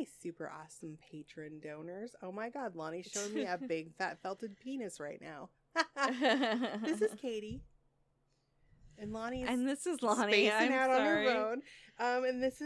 Hi, super awesome patron donors. Oh my God, Lonnie's showing me a big fat felted penis right now. This is Katie. And Lonnie's and this is Lonnie. spacing I'm out sorry. on her phone. And this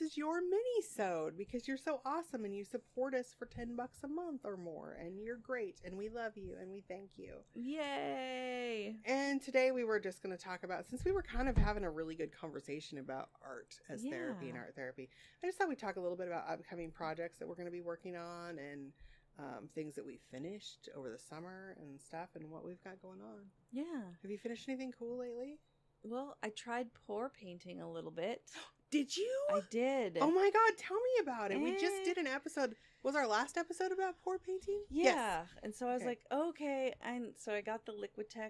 is your mini-sode because you're so awesome and you support us for $10 a month or more, and you're great and we love you and we thank you. Yay! And today we were just going to talk about, since we were kind of having a really good conversation about art as therapy and art therapy, I just thought we'd talk a little bit about upcoming projects that we're going to be working on and things that we finished over the summer and stuff and what we've got going on. Yeah. Have you finished anything cool lately? Well, I tried pour painting a little bit. Did you? I did. Oh my God, tell me about it. We just did an episode. Was our last episode about pour painting? Yeah. Yes. And so I was like, okay. And so I got the Liquitex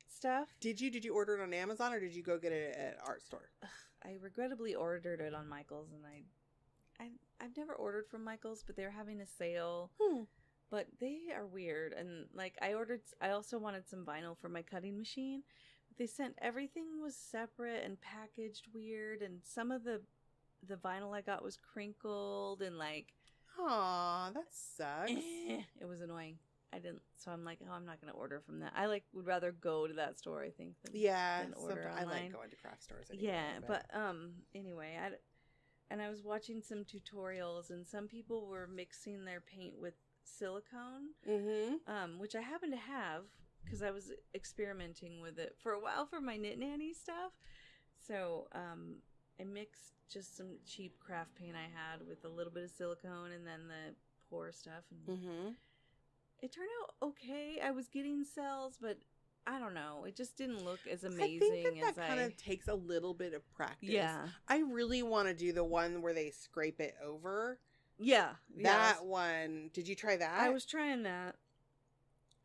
stuff. Did you order it on Amazon or did you go get it at Art Store? I regrettably ordered it on Michael's, and I've never ordered from Michael's, but they're having a sale. But they are weird. And like I also wanted some vinyl for my cutting machine. But they sent everything was separate and packaged weird, and some of the vinyl I got was crinkled and like, Aw, that sucks. It was annoying. So I'm like, oh, I'm not going to order from that. I would rather go to that store, I think, than order online. I like going to craft stores anyway. Yeah, but anyway, I was watching some tutorials, and some people were mixing their paint with silicone, which I happen to have because I was experimenting with it for a while for my Knit Nanny stuff. So I mixed just some cheap craft paint I had with a little bit of silicone and then the pour stuff. And it turned out okay. I was getting cells, but I don't know. It just didn't look as amazing. I think that kind of takes a little bit of practice. Yeah. I really want to do the one where they scrape it over. Yeah. That one. Did you try that? I was trying that.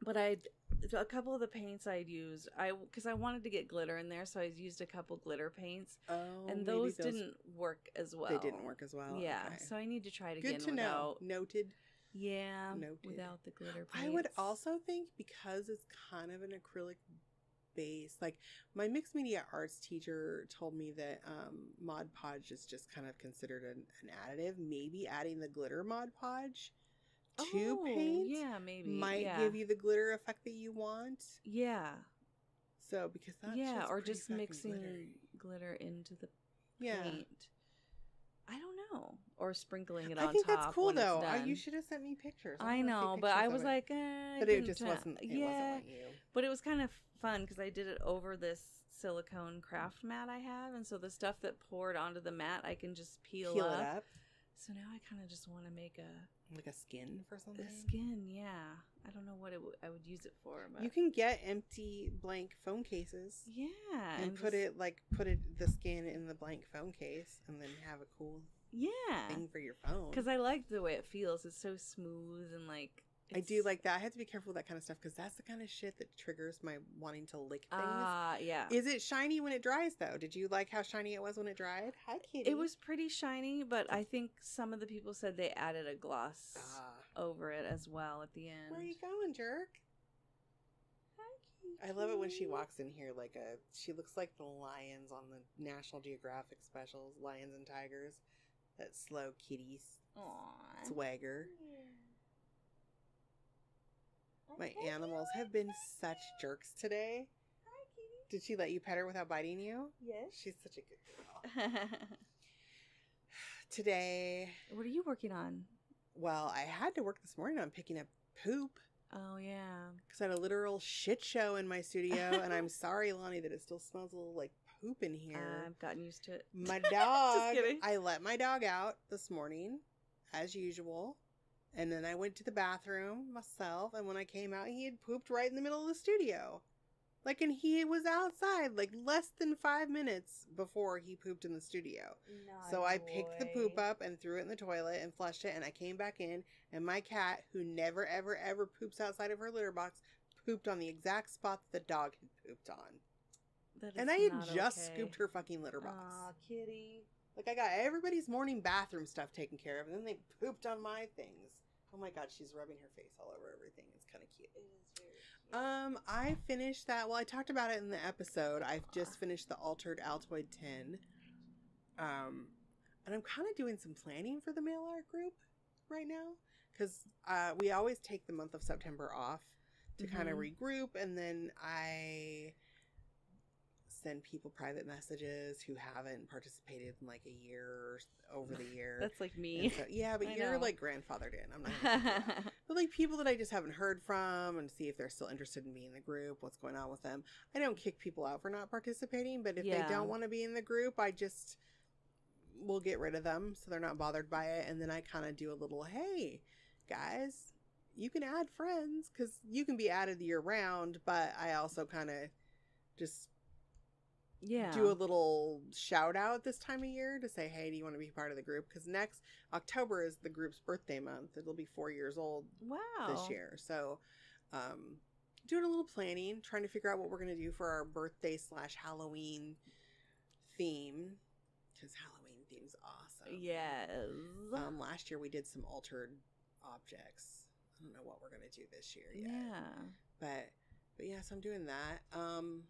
But a couple of the paints I'd used, because I wanted to get glitter in there, so I used a couple glitter paints. Oh, and those didn't work as well. They didn't work as well. Yeah, okay. So I need to try it again. Good to know. Noted. Yeah, Noted. Without the glitter paints. I would also think because it's kind of an acrylic base, like my mixed media arts teacher told me that Mod Podge is just kind of considered an additive. Maybe adding the glitter Mod Podge to paint, maybe might give you the glitter effect that you want. Yeah. So because that's or just mixing glitter into the paint. I don't know, or sprinkling it on top. I think that's cool though. You should have sent me pictures. I know, but I was like, but it just wasn't. It wasn't like you. But it was kind of fun because I did it over this silicone craft mat I have, and so the stuff that poured onto the mat, I can just peel it up. So now I kind of just want to make a skin for something. A skin, yeah. I don't know what I would use it for, but you can get empty blank phone cases. Yeah, and put the skin in the blank phone case, and then have a cool thing for your phone. Because I like the way it feels. It's so smooth and like. I do like that. I have to be careful with that kind of stuff because that's the kind of shit that triggers my wanting to lick things. Yeah. Is it shiny when it dries, though? Did you like how shiny it was when it dried? Hi, Kitty. It was pretty shiny, but I think some of the people said they added a gloss over it as well at the end. Where are you going, jerk? Hi, Kitty. I love it when she walks in here she looks like the lions on the National Geographic specials, Lions and Tigers. That slow kitties. Aww. Swagger. Yeah. My animals have been such jerks today. Hi, Kitty. Did she let you pet her without biting you? Yes. She's such a good girl. Today. What are you working on? Well, I had to work this morning on picking up poop. Oh, yeah. Because I had a literal shit show in my studio. And I'm sorry, Lonnie, that it still smells a little like poop in here. I've gotten used to it. My dog. Just kidding. I let my dog out this morning, as usual. And then I went to the bathroom myself, and when I came out, he had pooped right in the middle of the studio. And he was outside, less than 5 minutes before he pooped in the studio. So I picked the poop up and threw it in the toilet and flushed it, and I came back in, and my cat, who never, ever, ever poops outside of her litter box, pooped on the exact spot that the dog had pooped on. And I had just scooped her fucking litter box. Aw, kitty. I got everybody's morning bathroom stuff taken care of, and then they pooped on my things. Oh my God, she's rubbing her face all over everything. It's kind of cute. It is very cute. I finished that. Well, I talked about it in the episode. I've just finished the Altered Altoid 10. And I'm kind of doing some planning for the mail art group right now. Because we always take the month of September off to kind of regroup. And then I send people private messages who haven't participated in like a year or over the year. That's like me. So, yeah, but you're like grandfathered in. I'm not gonna do that. But like people that I just haven't heard from and see if they're still interested in being in the group, what's going on with them. I don't kick people out for not participating, but if they don't want to be in the group, I just will get rid of them so they're not bothered by it. And then I kind of do a little, hey, guys, you can add friends because you can be added year round, but I also kind of just do a little shout out this time of year to say, hey, do you want to be part of the group? Because next October is the group's birthday month. It'll be 4 years old this year. So doing a little planning, trying to figure out what we're going to do for our birthday / Halloween theme, because Halloween theme's awesome. Yes. Last year we did some altered objects. I don't know what we're going to do this year yet. Yeah. But yeah, so I'm doing that. I'm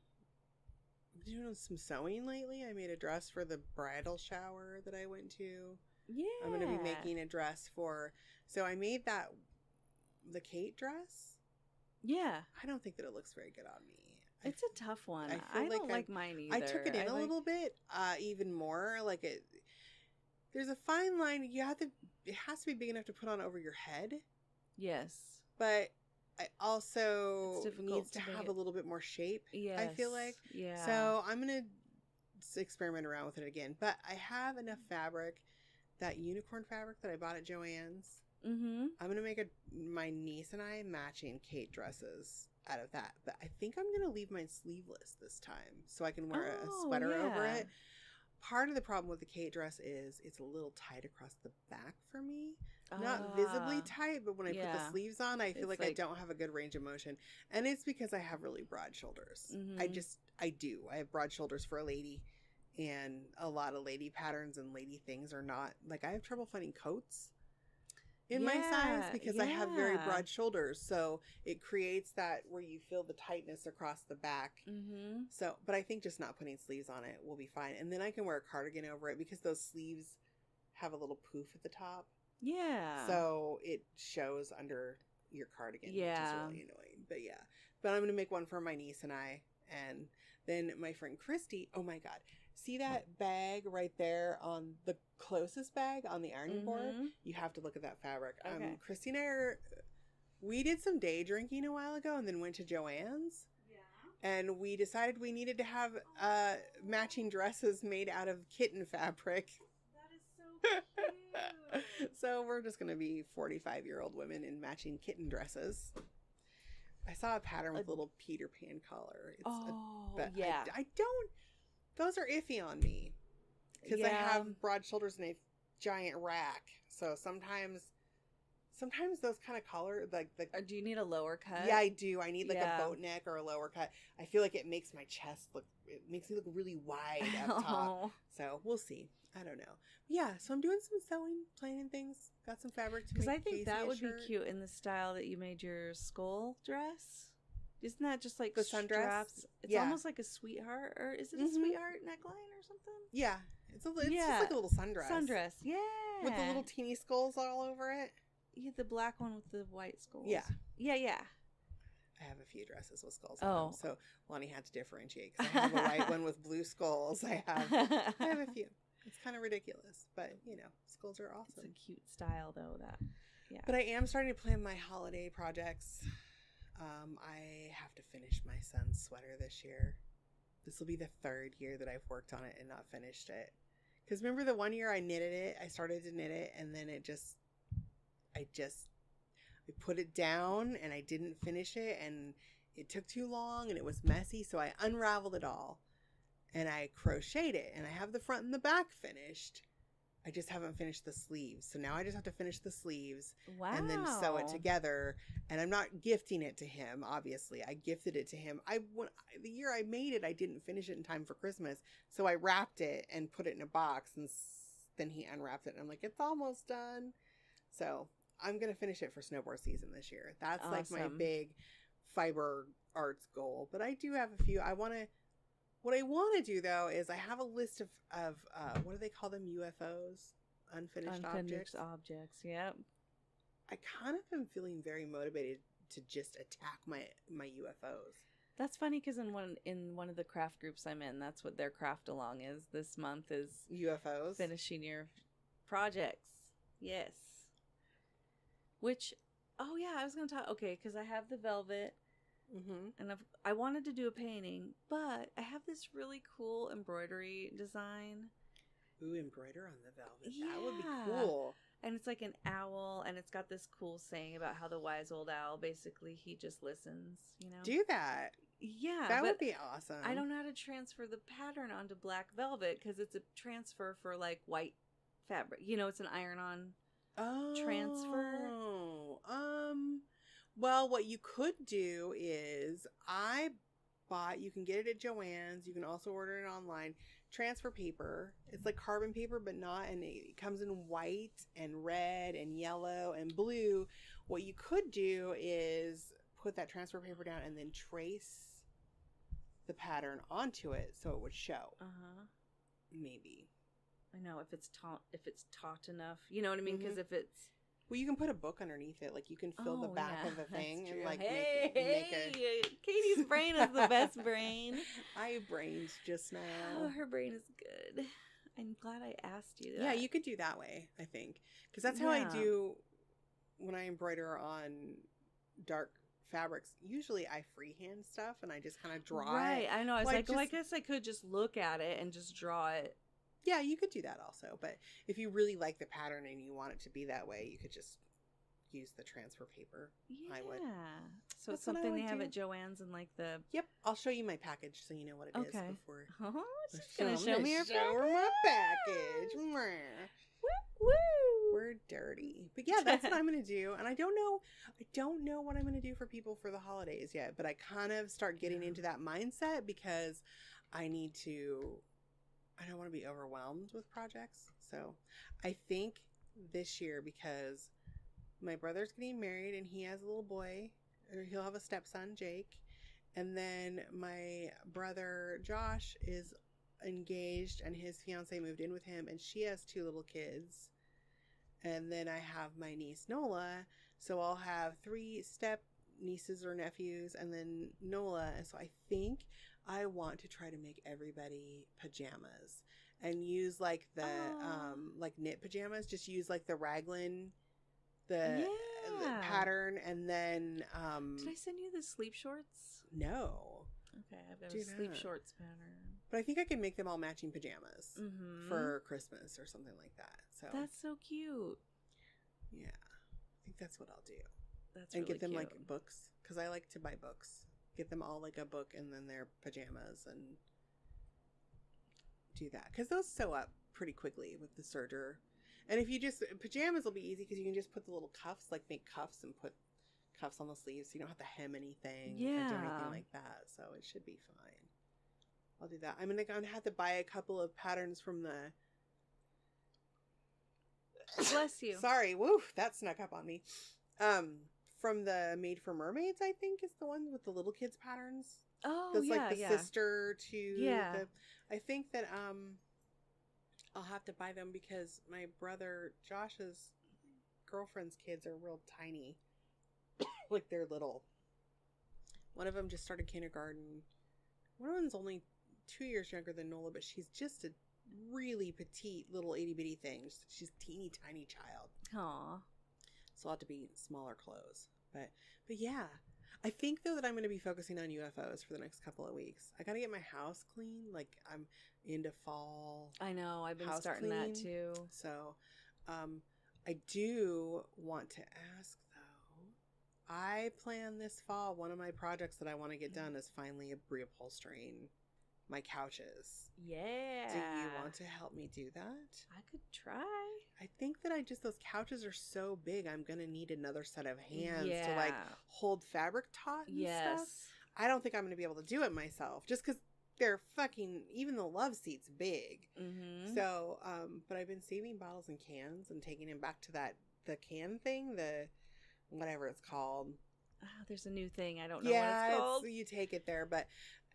doing some sewing lately. I made a dress for the bridal shower that I went to. Yeah. I'm going to be making a dress for... So I made the Kate dress. Yeah. I don't think that it looks very good on me. It's a tough one. I don't like mine either. I took it in a little bit, even more. Like there's a fine line. It has to be big enough to put on over your head. Yes. But it also needs to have a little bit more shape. Yes. I feel like. Yeah. So I'm going to experiment around with it again. But I have enough fabric, that unicorn fabric that I bought at Joann's. I'm going to make my niece and I matching Kate dresses out of that. But I think I'm going to leave mine sleeveless this time so I can wear a sweater over it. Part of the problem with the Kate dress is it's a little tight across the back for me. Not visibly tight, but when I put the sleeves on, I feel like I don't have a good range of motion. And it's because I have really broad shoulders. I do. I have broad shoulders for a lady. And a lot of lady patterns and lady things are not... Like, I have trouble finding coats in my size because I have very broad shoulders. So it creates that where you feel the tightness across the back. So, but I think just not putting sleeves on it will be fine. And then I can wear a cardigan over it because those sleeves have a little poof at the top. Yeah. So it shows under your cardigan, which is really annoying. But yeah. But I'm going to make one for my niece and I. And then my friend Christy, oh my God. See that bag right there on the closest bag on the ironing board? You have to look at that fabric. Okay. Christy and I we did some day drinking a while ago and then went to Joann's. Yeah. And we decided we needed to have matching dresses made out of kitten fabric. That is so cute. So we're just going to be 45-year-old women in matching kitten dresses. I saw a pattern with a little Peter Pan collar. I don't... Those are iffy on me because I have broad shoulders and a giant rack. So sometimes those kind of color, like do you need a lower cut? Yeah, I do. I need like a boat neck or a lower cut. I feel like it makes my chest it makes me look really wide up top. So we'll see. I don't know. Yeah, so I'm doing some sewing, planning things. Got some fabric to make. Because I think that would be cute in the style that you made your skull dress. Isn't that just like the sundress? It's almost like a sweetheart, or is it a sweetheart neckline or something? Yeah, it's just like a little sundress. Sundress, yeah, with the little teeny skulls all over it. Yeah, the black one with the white skulls. Yeah. I have a few dresses with skulls on them, so Lonnie had to differentiate because I have a white one with blue skulls. I have a few. It's kind of ridiculous, but skulls are awesome. It's a cute style, though. But I am starting to plan my holiday projects. I have to finish my son's sweater this year. This will be the 3rd year that I've worked on it and not finished it. Because remember the one year I knitted it, I started to knit it, and then I put it down and I didn't finish it, and it took too long and it was messy, so I unraveled it all and I crocheted it, and I have the front and the back finished. I just haven't finished the sleeves. So now I just have to finish the sleeves and then sew it together. And I'm not gifting it to him, obviously. I gifted it to him. The year I made it, I didn't finish it in time for Christmas. So I wrapped it and put it in a box, and then he unwrapped it. And I'm like, it's almost done. So I'm going to finish it for snowboard season this year. That's like my big fiber arts goal. But I do have a few. I want What I want to do, though, is I have a list of what do they call them? UFOs? Unfinished objects, yep. I kind of am feeling very motivated to just attack my UFOs. That's funny because in one of the craft groups I'm in, that's what their craft along is. This month is UFOs. Finishing your projects. Yes. Which, oh yeah, I was going to talk, okay, because I have the velvet, and I wanted to do a painting, but I have this really cool embroidery design. Ooh, embroider on the velvet. Yeah. That would be cool. And it's like an owl, and it's got this cool saying about how the wise old owl, basically, he just listens, you know? Do that. Yeah. That would be awesome. I don't know how to transfer the pattern onto black velvet, because it's a transfer for, like, white fabric. You know, it's an iron-on transfer. Well, what you could do is you can get it at Joann's. You can also order it online. Transfer paper. It's like carbon paper, but not, and it comes in white and red and yellow and blue. What you could do is put that transfer paper down and then trace the pattern onto it so it would show. Maybe. I know, if it's taut enough. You know what I mean? Because if it's... Well, you can put a book underneath it. Like, you can fill the back of the thing and, like, make a... Katie's brain is the best brain. I have brains just now. Oh, her brain is good. I'm glad I asked you that. Yeah, you could do that way, I think. Because that's how I do when I embroider on dark fabrics. Usually I freehand stuff and I just kind of draw it. Right, I know. I was like, I guess I could just look at it and just draw it. Yeah, you could do that also. But if you really like the pattern and you want it to be that way, you could just use the transfer paper. Yeah. I would. So it's something they have at Joann's and like the... Yep. I'll show you my package so you know what it is before. Oh, she's going to show me her package. Show her my package. Woo! We're dirty. But yeah, that's what I'm going to do. And I don't know what I'm going to do for people for the holidays yet. But I kind of start getting into that mindset because I don't want to be overwhelmed with projects. So I think this year, because my brother's getting married and he has a little boy, or he'll have a stepson, Jake. And then my brother Josh is engaged and his fiance moved in with him and she has 2 little kids. And then I have my niece Nola. So I'll have 3 step nieces or nephews and then Nola. And so I think I want to try to make everybody pajamas and use like the like knit pajamas. Just use like the raglan, the pattern, and then did I send you the sleep shorts? No. Okay, I've got a sleep shorts pattern. But I think I can make them all matching pajamas for Christmas or something like that. So that's so cute. Yeah, I think that's what I'll do. That's and really get them cute. like books because I like to buy books. Get them all like a book and then their pajamas and do that. Because those sew up pretty quickly with the serger. And if you just, pajamas will be easy because you can just put the little cuffs, like make cuffs and put cuffs on the sleeves so you don't have to hem anything or do anything like that. So it should be fine. I'll do that. I'm going to have to buy a couple of patterns from the... Bless you. Sorry. Woo, that snuck up on me. From the Made for Mermaids, I think, is the one with the little kids patterns. Oh, that's like the sister to the... I think that I'll have to buy them because my brother Josh's girlfriend's kids are real tiny. Like they're little. One of them just started kindergarten. One of them's only 2 years younger than Nola, but she's just a really petite little itty bitty thing. She's a teeny tiny child. Aww. So I'll have to be smaller clothes. But yeah. I think though that I'm going to be focusing on UFOs for the next couple of weeks. I got to get my house clean. Like I'm into fall. I know. I've been starting that too. So I do want to ask though. I plan this fall, one of my projects that I want to get done is finally reupholstering my couches. Yeah. Do you want to help me do that? I could try. I think that those couches are so big, I'm going to need another set of hands to like hold fabric taut and stuff. I don't think I'm going to be able to do it myself just because they're fucking, even the love seat's big. Mm-hmm. So, but I've been saving bottles and cans and taking them back to the can thing, the whatever it's called. Oh, there's a new thing. I don't know what it's called. You take it there, but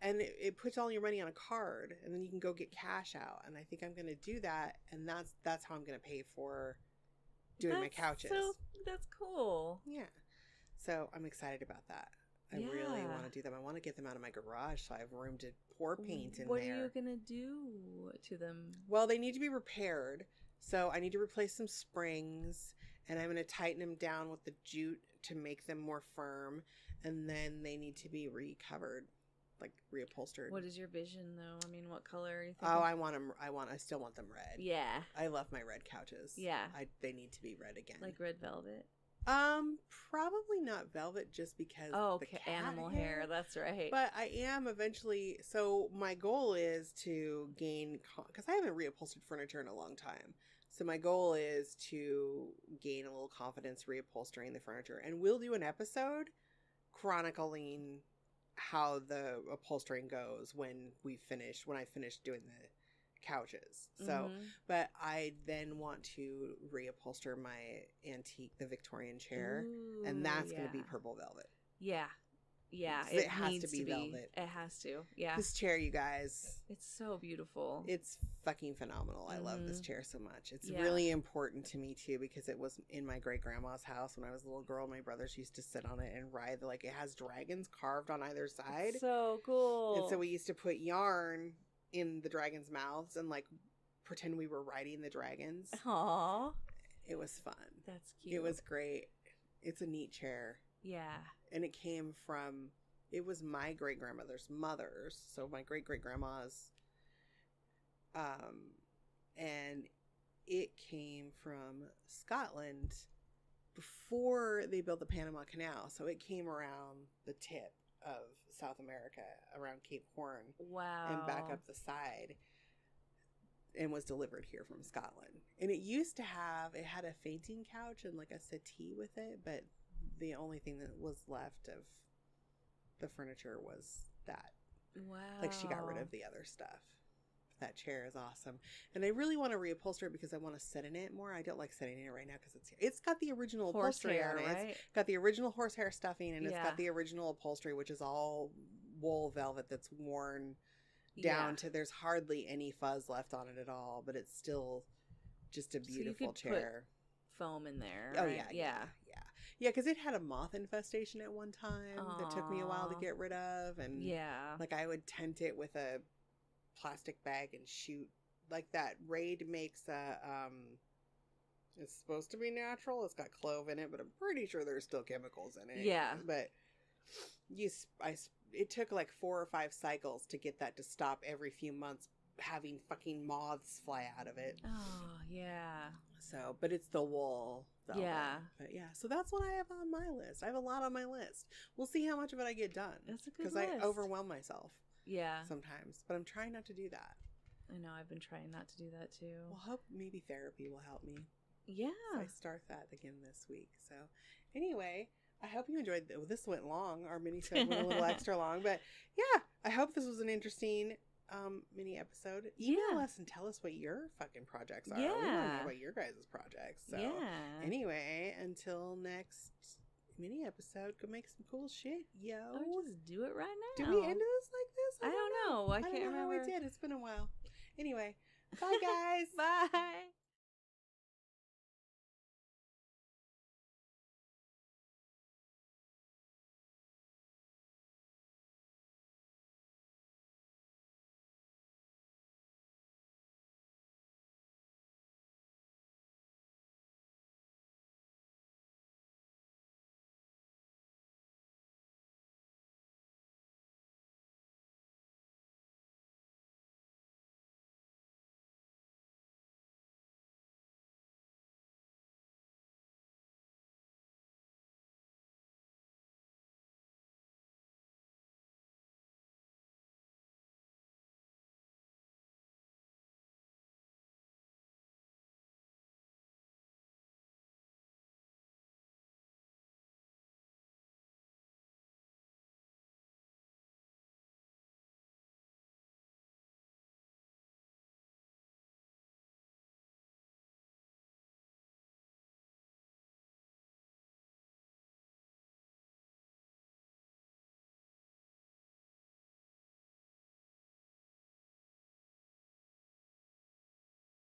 And it puts all your money on a card, and then you can go get cash out. And I think I'm going to do that, and that's how I'm going to pay for doing my couches. That's cool. Yeah. So I'm excited about that. I really want to do them. I want to get them out of my garage so I have room to pour paint in there. What are you going to do to them? Well, they need to be repaired. So I need to replace some springs, and I'm going to tighten them down with the jute to make them more firm. And then they need to be recovered, like reupholstered. What is your vision, though? I mean, what color are you thinking? Oh, I still want them red. Yeah. I love my red couches. Yeah. They need to be red again. Like red velvet? Probably not velvet, just because the animal hair. That's right. But I am eventually, so my goal is to gain, because I haven't reupholstered furniture in a long time. So my goal is to gain a little confidence reupholstering the furniture. And we'll do an episode chronicling how the upholstering goes when I finish doing the couches. So, but I then want to reupholster my the Victorian chair. Ooh, and that's going to be purple velvet. Yeah. Yeah. It has to be velvet. It has to. Yeah. This chair, you guys. It's so beautiful. It's fucking phenomenal. I love this chair so much. It's really important to me too, because it was in my great grandma's house when I was a little girl. My brothers used to sit on it and ride. Like, it has dragons carved on either side. So cool. And so we used to put yarn in the dragons' mouths and like pretend we were riding the dragons. Aww. It was fun. That's cute. It was great. It's a neat chair. Yeah. And it was my great grandmother's mother's. So my great grandma's. And it came from Scotland before they built the Panama Canal. So it came around the tip of South America, around Cape Horn. Wow. And back up the side, and was delivered here from Scotland. And it had a fainting couch and like a settee with it, but the only thing that was left of the furniture was that. Wow. Like, she got rid of the other stuff. That chair is awesome. And I really want to reupholster it because I want to sit in it more. I don't like sitting in it right now because it's got the original upholstery on it. Right? It's got the original horsehair stuffing, and it's got the original upholstery, which is all wool velvet that's worn down to, there's hardly any fuzz left on it at all, but it's still just a beautiful chair. Put foam in there. Oh, right? Yeah, because it had a moth infestation at one time that took me a while to get rid of. And like, I would tent it with a plastic bag and shoot. Like, that Raid makes it's supposed to be natural. It's got clove in it, but I'm pretty sure there's still chemicals in it. Yeah. But it took like 4 or 5 cycles to get that to stop every few months having fucking moths fly out of it. Oh, yeah. So, but it's the wool. Yeah. But yeah, so that's what I have on my list. I have a lot on my list. We'll see how much of it I get done. That's a good list. Because I overwhelm myself. Yeah. Sometimes. But I'm trying not to do that. I know, I've been trying not to do that too. Well, hope maybe therapy will help me. Yeah. So I start that again this week. So anyway, I hope you enjoyed this. Went long. Our mini-sode went a little extra long. But yeah, I hope this was an interesting mini episode. Email us and tell us what your fucking projects are. Yeah. We want to know about your guys' projects. So anyway, until next mini episode, go make some cool shit, yo. Or just do it right now. Do we end this like this? I don't know. I can't remember. How we did. It's been a while. Anyway, bye guys. Bye.